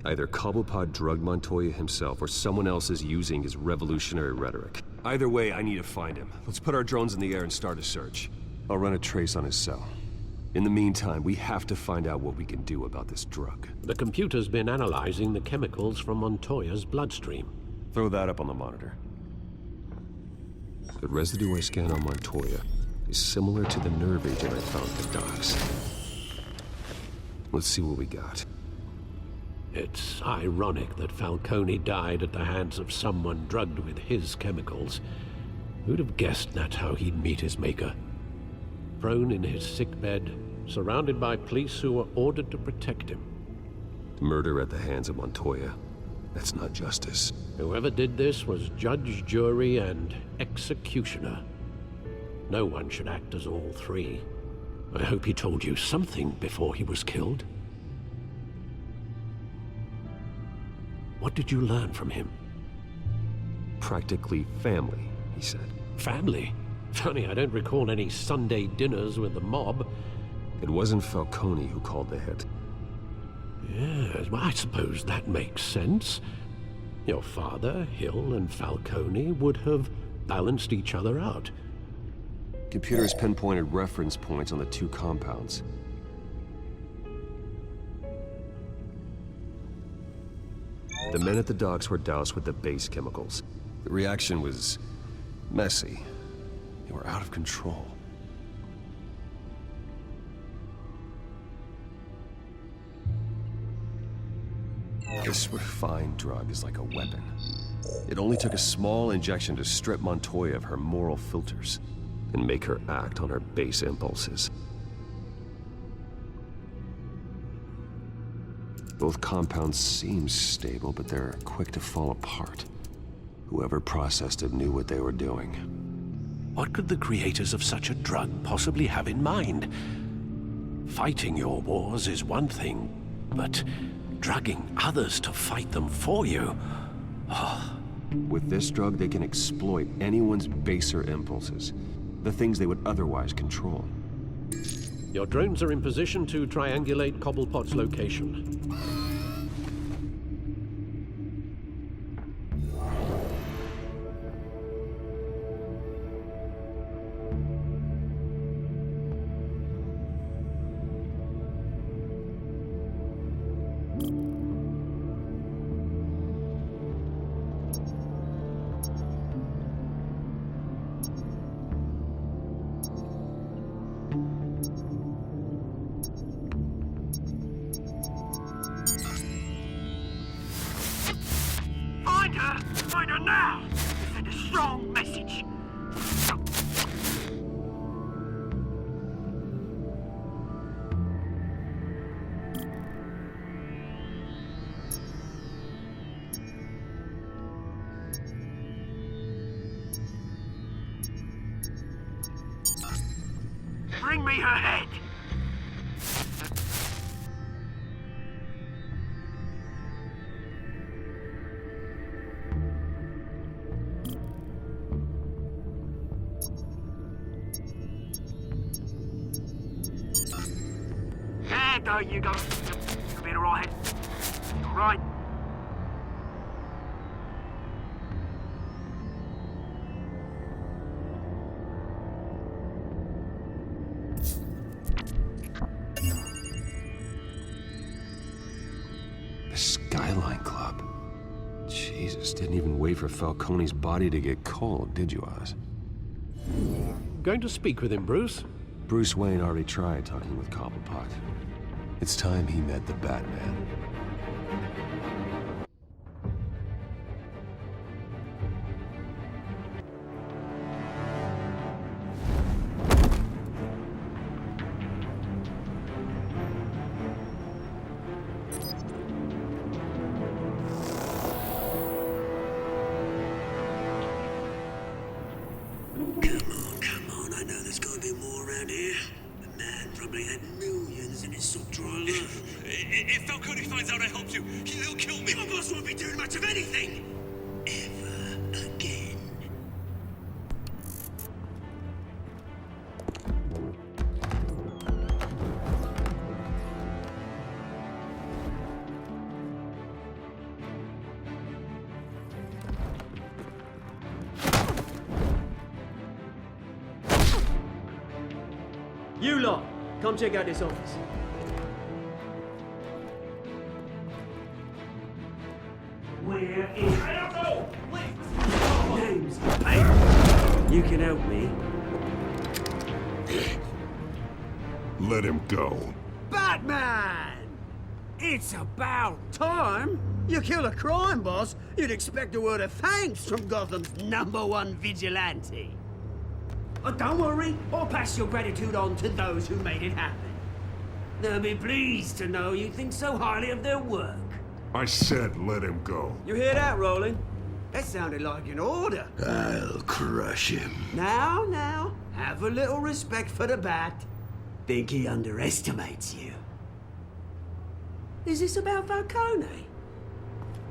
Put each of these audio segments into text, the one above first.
Either Cobblepot drugged Montoya himself, or someone else is using his revolutionary rhetoric. Either way, I need to find him. Let's put our drones in the air and start a search. I'll run a trace on his cell. In the meantime, we have to find out what we can do about this drug. The computer's been analyzing the chemicals from Montoya's bloodstream. Throw that up on the monitor. The residue I scanned on Montoya is similar to the nerve agent I found at the docks. Let's see what we got. It's ironic that Falcone died at the hands of someone drugged with his chemicals. Who'd have guessed that's how he'd meet his maker? Prone in his sickbed, surrounded by police who were ordered to protect him. Murder at the hands of Montoya. That's not justice. Whoever did this was judge, jury, and executioner. No one should act as all three. I hope he told you something before he was killed. What did you learn from him? Practically family, he said. Family? Funny, I don't recall any Sunday dinners with the mob. It wasn't Falcone who called the hit. Yes, well, I suppose that makes sense. Your father, Hill, and Falcone would have balanced each other out. Computers pinpointed reference points on the two compounds. The men at the docks were doused with the base chemicals. The reaction was messy. They were out of control. This refined drug is like a weapon. It only took a small injection to strip Montoya of her moral filters and make her act on her base impulses. Both compounds seem stable, but they're quick to fall apart. Whoever processed it knew what they were doing. What could the creators of such a drug possibly have in mind? Fighting your wars is one thing, but drugging others to fight them for you? Oh. With this drug, they can exploit anyone's baser impulses, the things they would otherwise control. Your drones are in position to triangulate Cobblepot's location. Find her now! Send a strong message! Bring me her head! There you go. You'll be alright. Alright. The Skyline Club. Jesus, didn't even wait for Falcone's body to get cold, did you, Oz? Going to speak with him, Bruce? Bruce Wayne already tried talking with Cobblepot. It's time he met the Batman. Come on, I know there's gotta be more around here. The man probably had millions in his sock-drawer. If Falcone finds out I helped you, he'll kill me. Your boss won't be doing much of anything! Ever again. You lot, come check out this office. Where is names? Hey, you can help me. Let him go. Batman! It's about time. You kill a crime boss, you'd expect a word of thanks from Gotham's #1 vigilante. But don't worry, I'll pass your gratitude on to those who made it happen. They'll be pleased to know you think so highly of their work. I said let him go. You hear that, Roland? That sounded like an order. I'll crush him. Now, have a little respect for the Bat. Think he underestimates you. Is this about Falcone?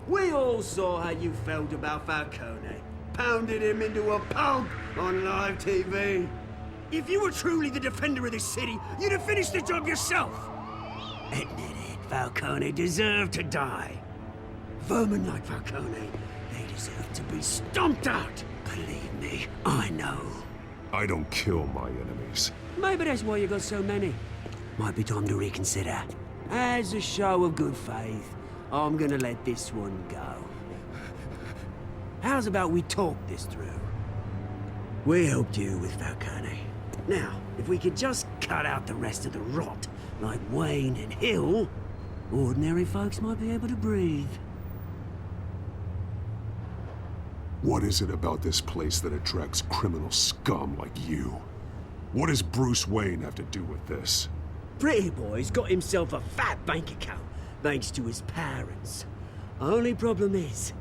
We all saw how you felt about Falcone. Pounded him into a pulp on live TV. If you were truly the defender of this city, you'd have finished the job yourself. Admit it, Falcone deserved to die. Vermin like Falcone, they deserve to be stomped out. Believe me, I know. I don't kill my enemies. Maybe that's why you got so many. Might be time to reconsider. As a show of good faith, I'm gonna let this one go. How's about we talk this through? We helped you with Falcone. Now, if we could just cut out the rest of the rot, like Wayne and Hill, ordinary folks might be able to breathe. What is it about this place that attracts criminal scum like you? What does Bruce Wayne have to do with this? Pretty Boy's got himself a fat bank account, thanks to his parents. Only problem is,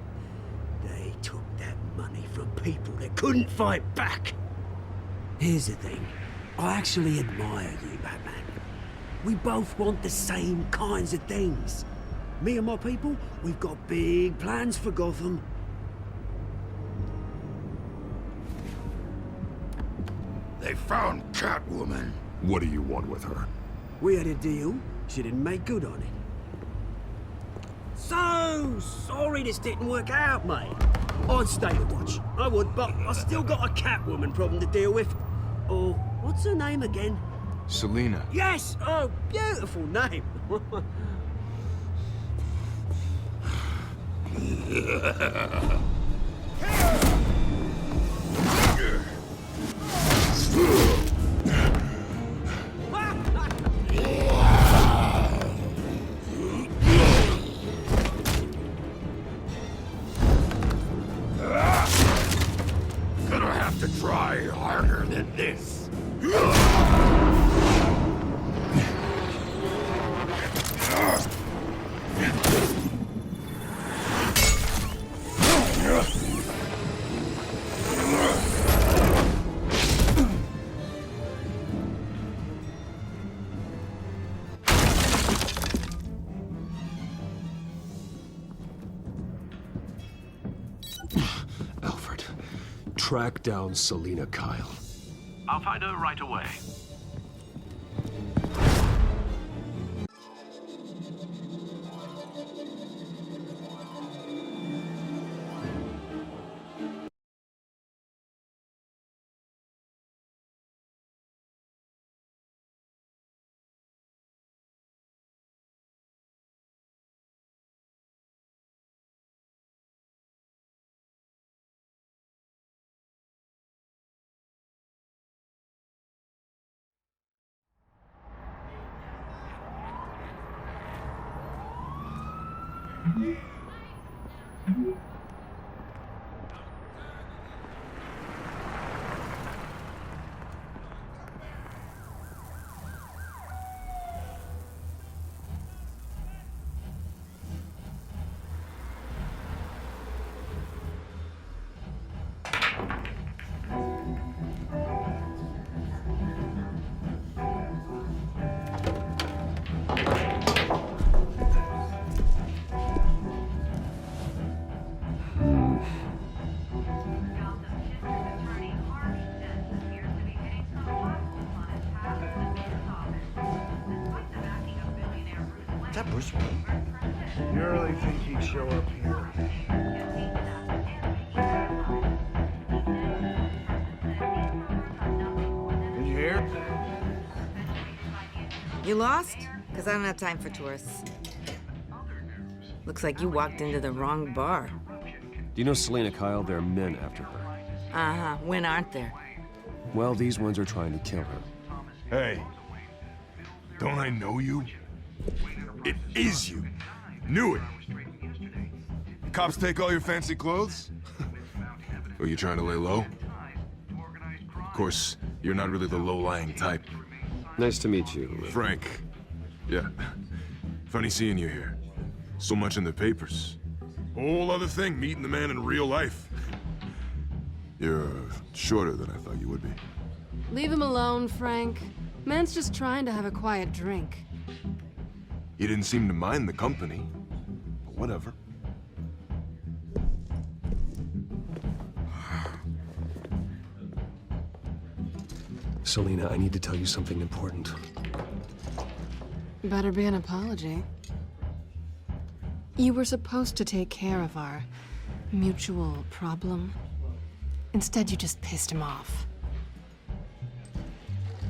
they took that money from people that couldn't fight back. Here's the thing. I actually admire you, Batman. We both want the same kinds of things. Me and my people, we've got big plans for Gotham. They found Catwoman. What do you want with her? We had a deal. She didn't make good on it. So sorry this didn't work out, mate. I'd stay to watch. I would, but I still got a Catwoman problem to deal with. Oh, what's her name again? Selina. Yes! Oh, beautiful name. Gonna have to try harder than this. Alfred, track down Selina Kyle. I'll find her right away. Is that Bruce Wayne? You really think he'd show up here? Did you hear? You lost? Because I don't have time for tourists. Looks like you walked into the wrong bar. Do you know Selina Kyle? There are men after her. Uh-huh. When aren't there? Well, these ones are trying to kill her. Hey. Don't I know you? It is you. Knew it. Cops take all your fancy clothes? Are you trying to lay low? Of course, you're not really the low-lying type. Nice to meet you. Frank. Yeah. Funny seeing you here. So much in the papers. Whole other thing, meeting the man in real life. You're shorter than I thought you would be. Leave him alone, Frank. Man's just trying to have a quiet drink. You didn't seem to mind the company. But whatever. Selina, I need to tell you something important. Better be an apology. You were supposed to take care of our mutual problem. Instead, you just pissed him off.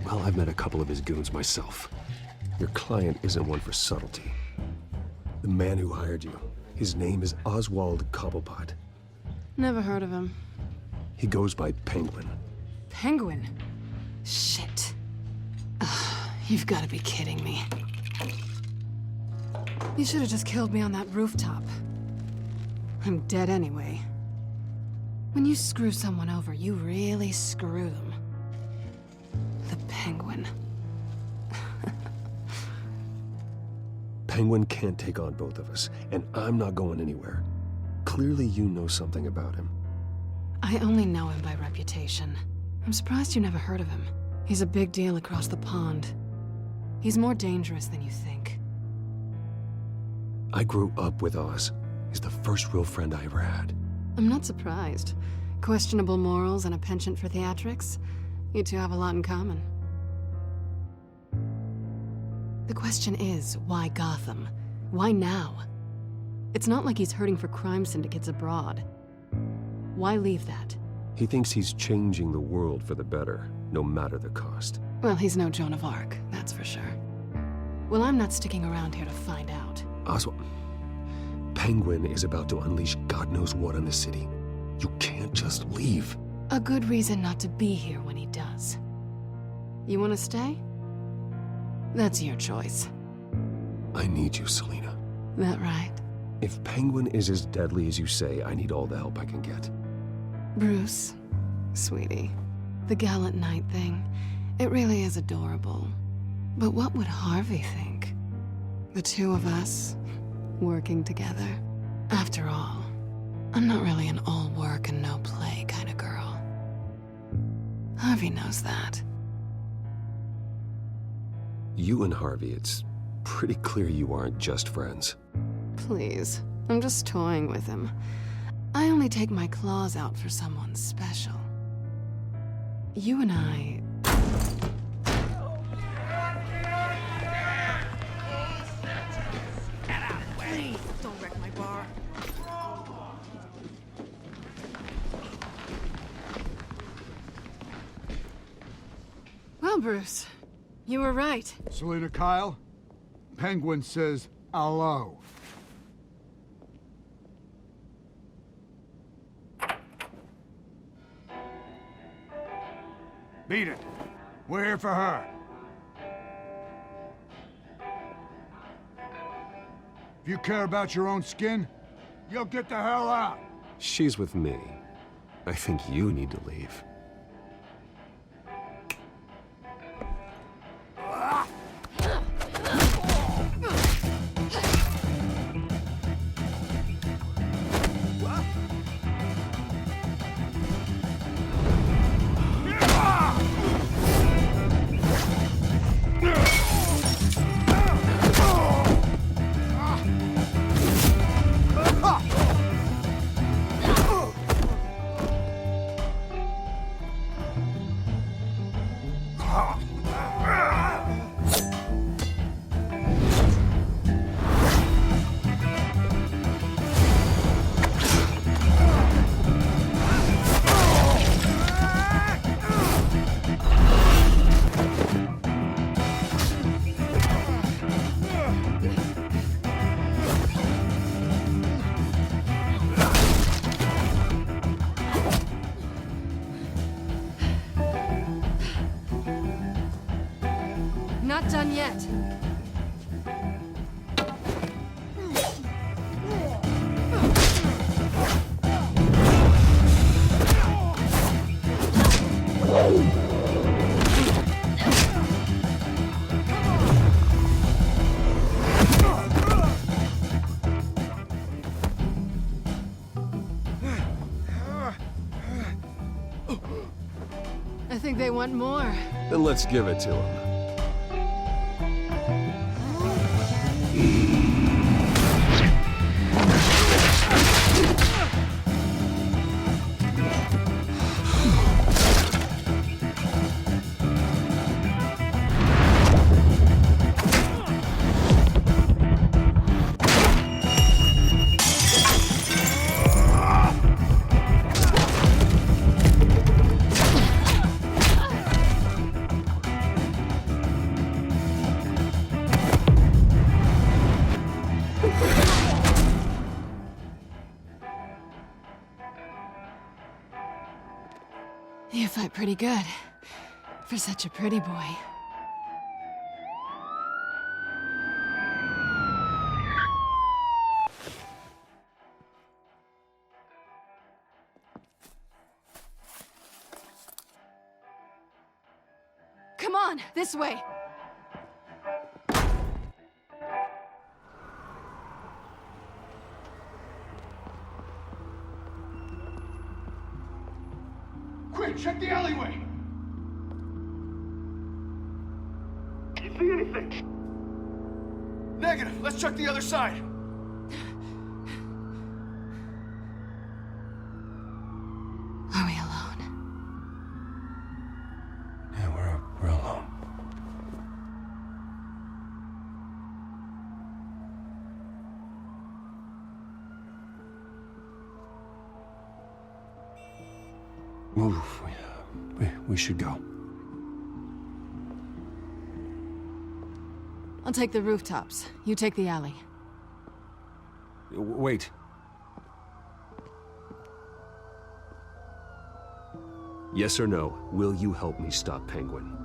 Well, I've met a couple of his goons myself. Your client isn't one for subtlety. The man who hired you, his name is Oswald Cobblepot. Never heard of him. He goes by Penguin. Penguin? Shit. Ugh, you've got to be kidding me. You should have just killed me on that rooftop. I'm dead anyway. When you screw someone over, you really screw them. The Penguin. Penguin can't take on both of us, and I'm not going anywhere. Clearly you know something about him. I only know him by reputation. I'm surprised you never heard of him. He's a big deal across the pond. He's more dangerous than you think. I grew up with Oz. He's the first real friend I ever had. I'm not surprised. Questionable morals and a penchant for theatrics. You two have a lot in common. The question is, why Gotham? Why now? It's not like he's hurting for crime syndicates abroad. Why leave that? He thinks he's changing the world for the better, no matter the cost. Well, he's no Joan of Arc, that's for sure. Well, I'm not sticking around here to find out. Oswald, Penguin is about to unleash God knows what on the city. You can't just leave. A good reason not to be here when he does. You want to stay? That's your choice. I need you, Selina. That right? If Penguin is as deadly as you say, I need all the help I can get. Bruce, sweetie, the gallant knight thing, it really is adorable. But what would Harvey think? The two of us, working together. After all, I'm not really an all work and no play kind of girl. Harvey knows that. You and Harvey, it's pretty clear you aren't just friends. Please, I'm just toying with him. I only take my claws out for someone special. You and I... Please, don't wreck my bar. Well, Bruce, you were right. Selina Kyle, Penguin says hello. Beat it. We're here for her. If you care about your own skin, you'll get the hell out. She's with me. I think you need to leave. not done yet. I think they want more. Then let's give it to them. You fight pretty good. For such a pretty boy. Come on, this way. Quick, check the alleyway! You see anything? Negative. Let's check the other side. Are we alone? Yeah, we're alone. Move. We should go. I'll take the rooftops. You take the alley. Wait. Yes or no, will you help me stop Penguin?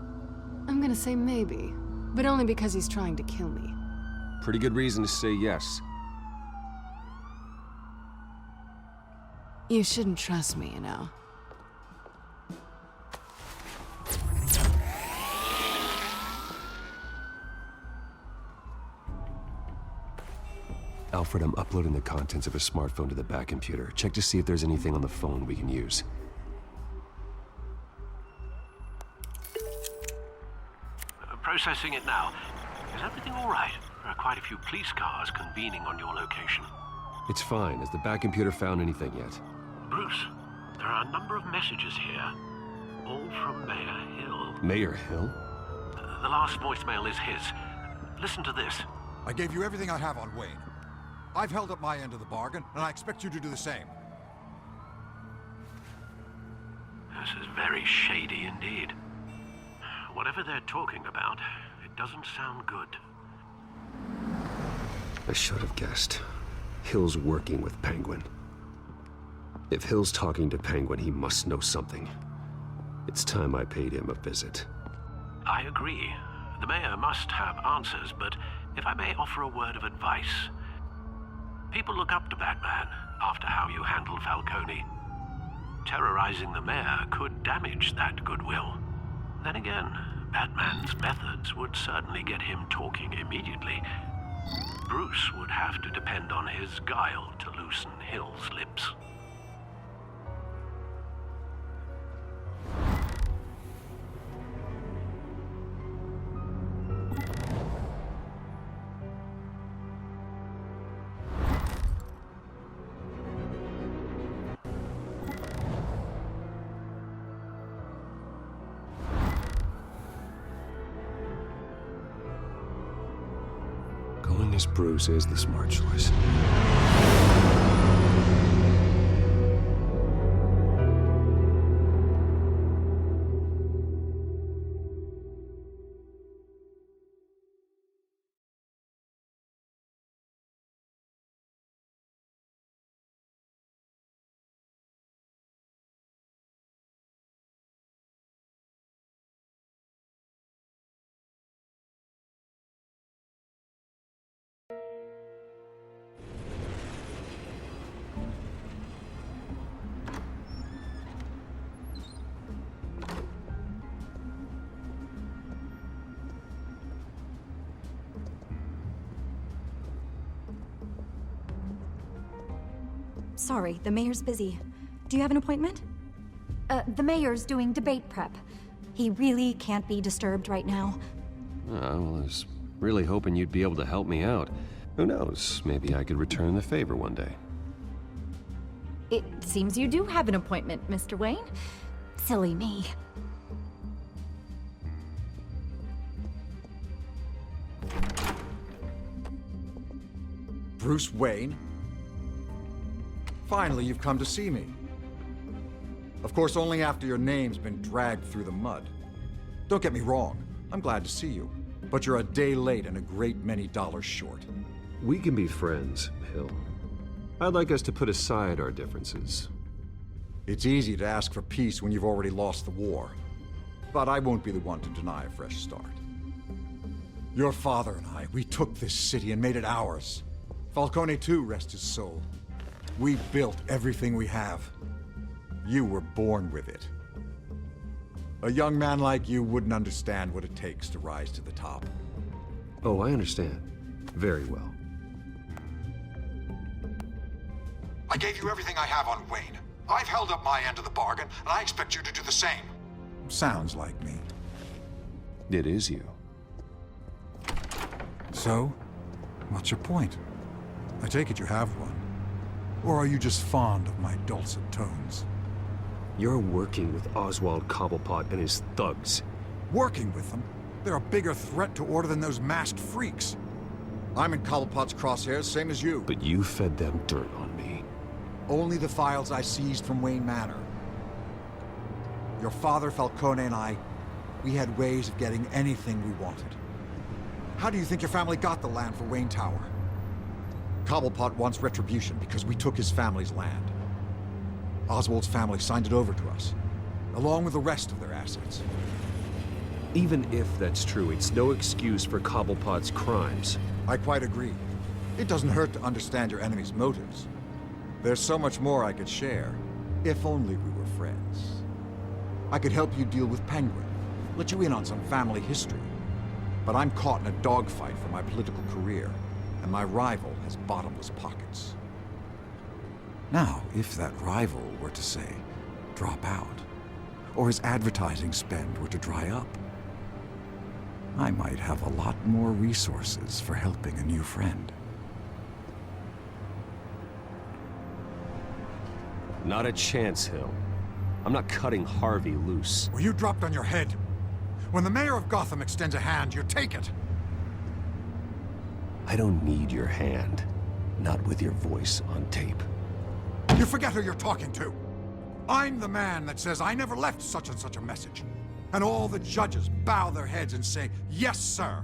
I'm gonna say maybe, but only because he's trying to kill me. Pretty good reason to say yes. You shouldn't trust me, you know. Alfred, I'm uploading the contents of a smartphone to the back computer. Check to see if there's anything on the phone we can use. Processing it now. Is everything all right? There are quite a few police cars convening on your location. It's fine. Has the back computer found anything yet? Bruce, there are a number of messages here. All from Mayor Hill. Mayor Hill? The last voicemail is his. Listen to this. I gave you everything I have on Wayne. I've held up my end of the bargain, and I expect you to do the same. This is very shady indeed. Whatever they're talking about, it doesn't sound good. I should have guessed. Hill's working with Penguin. If Hill's talking to Penguin, he must know something. It's time I paid him a visit. I agree. The mayor must have answers, but if I may offer a word of advice. People look up to Batman after how you handled Falcone. Terrorizing the mayor could damage that goodwill. Then again, Batman's methods would certainly get him talking immediately. Bruce would have to depend on his guile to loosen Hill's lips. Going as Bruce is the smart choice. sorry, the mayor's busy. Do you have an appointment? The mayor's doing debate prep. He really can't be disturbed right now. Oh, well, I was really hoping you'd be able to help me out. Who knows, maybe I could return the favor one day. It seems you do have an appointment, Mr. Wayne. Silly me. Bruce Wayne? Finally, you've come to see me. Of course, only after your name's been dragged through the mud. Don't get me wrong, I'm glad to see you. But you're a day late and a great many dollars short. We can be friends, Hill. I'd like us to put aside our differences. It's easy to ask for peace when you've already lost the war. But I won't be the one to deny a fresh start. Your father and I, we took this city and made it ours. Falcone too, rest his soul. We built everything we have. You were born with it. A young man like you wouldn't understand what it takes to rise to the top. Oh, I understand. Very well. I gave you everything I have on Wayne. I've held up my end of the bargain, and I expect you to do the same. Sounds like me. It is you. So, what's your point? I take it you have one. Or are you just fond of my dulcet tones? You're working with Oswald Cobblepot and his thugs. Working with them? They're a bigger threat to order than those masked freaks. I'm in Cobblepot's crosshairs, same as you. But you fed them dirt on me. Only the files I seized from Wayne Manor. Your father, Falcone, and I, we had ways of getting anything we wanted. How do you think your family got the land for Wayne Tower? Cobblepot wants retribution because we took his family's land. Oswald's family signed it over to us, along with the rest of their assets. Even if that's true, it's no excuse for Cobblepot's crimes. I quite agree. It doesn't hurt to understand your enemy's motives. There's so much more I could share, if only we were friends. I could help you deal with Penguin, let you in on some family history. But I'm caught in a dogfight for my political career, and my rival has bottomless pockets. Now, if that rival were to say, drop out, or his advertising spend were to dry up, I might have a lot more resources for helping a new friend. Not a chance, Hill. I'm not cutting Harvey loose. Well, you dropped on your head. When the mayor of Gotham extends a hand, you take it. I don't need your hand. Not with your voice on tape. You forget who you're talking to. I'm the man that says I never left such and such a message. And all the judges bow their heads and say, yes, sir.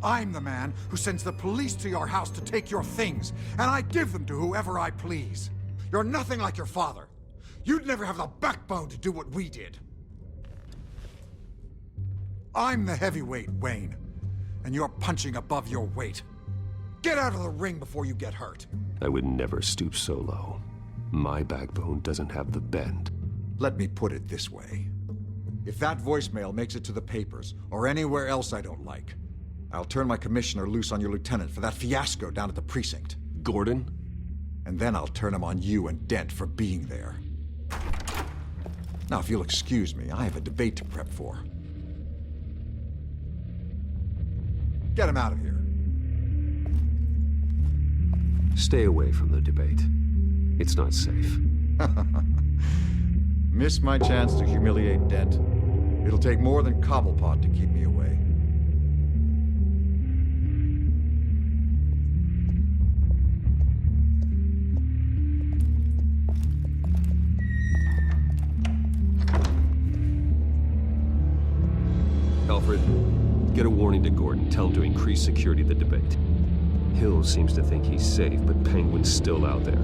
I'm the man who sends the police to your house to take your things, and I give them to whoever I please. You're nothing like your father. You'd never have the backbone to do what we did. I'm the heavyweight, Wayne, and you're punching above your weight. Get out of the ring before you get hurt. I would never stoop so low. My backbone doesn't have the bend. Let me put it this way. If that voicemail makes it to the papers, or anywhere else I don't like, I'll turn my commissioner loose on your lieutenant for that fiasco down at the precinct. Gordon? And then I'll turn him on you and Dent for being there. Now, if you'll excuse me, I have a debate to prep for. Get him out of here. Stay away from the debate. It's not safe. Miss my chance to humiliate Dent. It'll take more than Cobblepot to keep me away. Alfred, get a warning to Gordon. Tell him to increase security of the debate. Hill seems to think he's safe, but Penguin's still out there.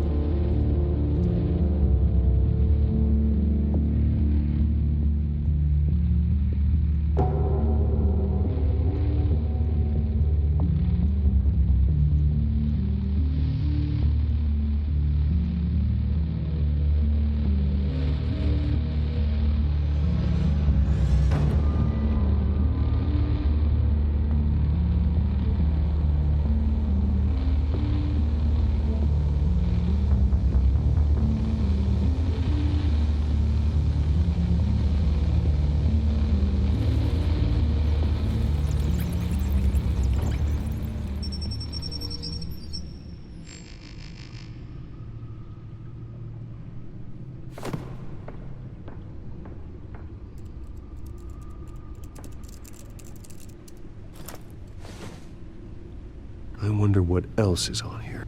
I wonder what else is on here.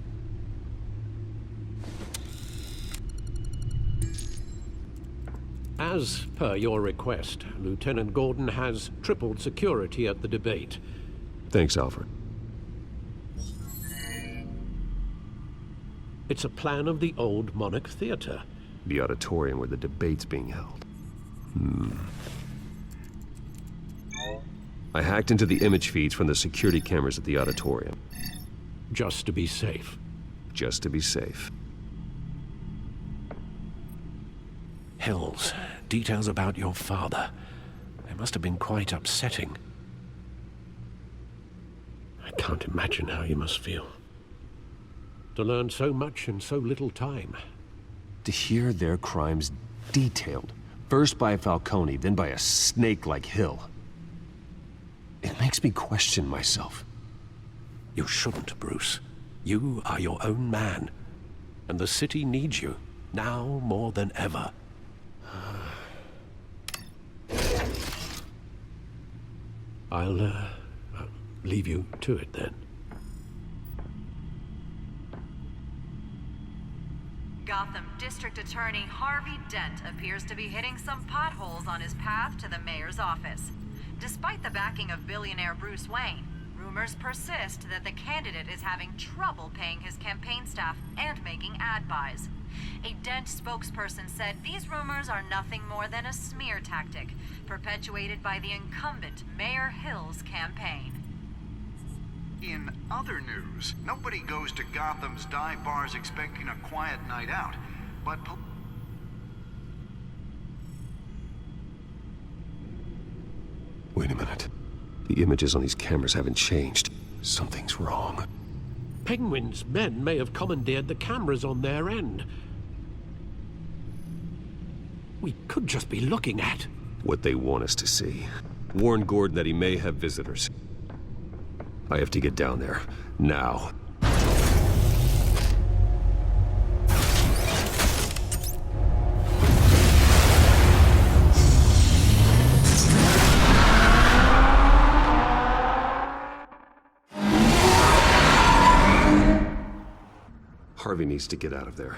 As per your request, Lieutenant Gordon has tripled security at the debate. Thanks, Alfred. It's a plan of the old Monarch Theater. The auditorium where the debate's being held. I hacked into the image feeds from the security cameras at the auditorium. Just to be safe. Just to be safe. Hills, details about your father. They must have been quite upsetting. I can't imagine how you must feel. To learn so much in so little time. To hear their crimes detailed, first by Falcone, then by a snake like Hill. It makes me question myself. You shouldn't, Bruce. You are your own man. And the city needs you, now more than ever. I'll leave you to it then. Gotham District Attorney Harvey Dent appears to be hitting some potholes on his path to the mayor's office. Despite the backing of billionaire Bruce Wayne, rumors persist that the candidate is having trouble paying his campaign staff and making ad buys. A Dent spokesperson said these rumors are nothing more than a smear tactic, perpetuated by the incumbent Mayor Hill's campaign. In other news, nobody goes to Gotham's dive bars expecting a quiet night out, but Wait a minute. The images on these cameras haven't changed. Something's wrong. Penguin's men may have commandeered the cameras on their end. We could just be looking at what they want us to see. Warn Gordon that he may have visitors. I have to get down there. Now. Harvey needs to get out of there.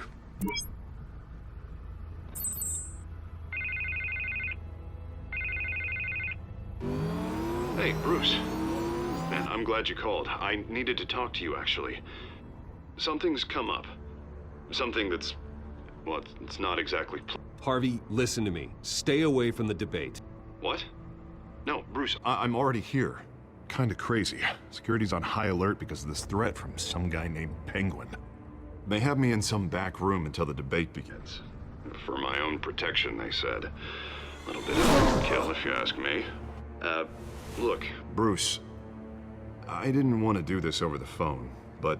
Hey, Bruce. Man, I'm glad you called. I needed to talk to you, actually. Something's come up. Something that's... well, it's not exactly... Harvey, listen to me. Stay away from the debate. What? No, Bruce, I'm already here. Kinda crazy. Security's on high alert because of this threat from some guy named Penguin. They have me in some back room until the debate begins. For my own protection, they said. A little bit of overkill, if you ask me. Look. Bruce, I didn't want to do this over the phone, but...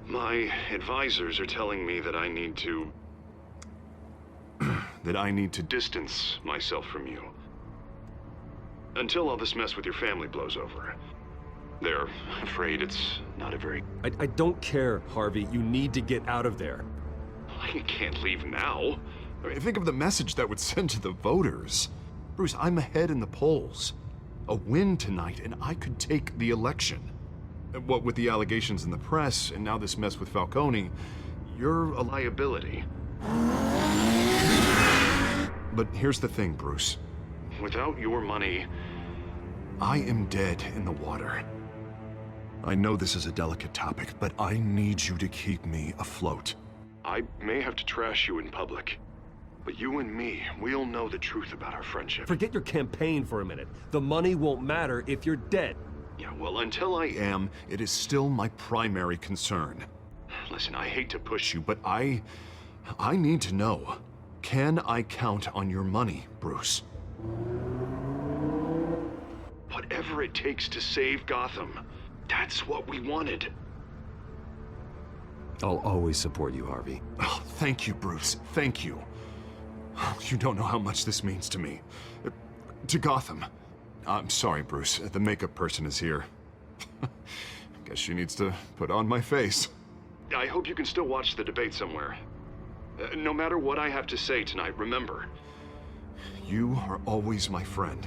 my advisors are telling me that I need to... that I need to distance myself from you. Until all this mess with your family blows over. They're afraid it's not a very... I don't care, Harvey. You need to get out of there. I can't leave now. I mean, think of the message that would send to the voters. Bruce, I'm ahead in the polls. A win tonight, and I could take the election. What with the allegations in the press, and now this mess with Falcone, you're a liability. But here's the thing, Bruce. Without your money... I am dead in the water. I know this is a delicate topic, but I need you to keep me afloat. I may have to trash you in public, but you and me, we'll know the truth about our friendship. Forget your campaign for a minute. The money won't matter if you're dead. Yeah, well, until I am, it is still my primary concern. Listen, I hate to push you, but I need to know. Can I count on your money, Bruce? Whatever it takes to save Gotham. That's what we wanted. I'll always support you, Harvey. Oh, thank you, Bruce. Thank you. You don't know how much this means to me. To Gotham. I'm sorry, Bruce. The makeup person is here. Guess she needs to put on my face. I hope you can still watch the debate somewhere. No matter what I have to say tonight, remember. You are always my friend.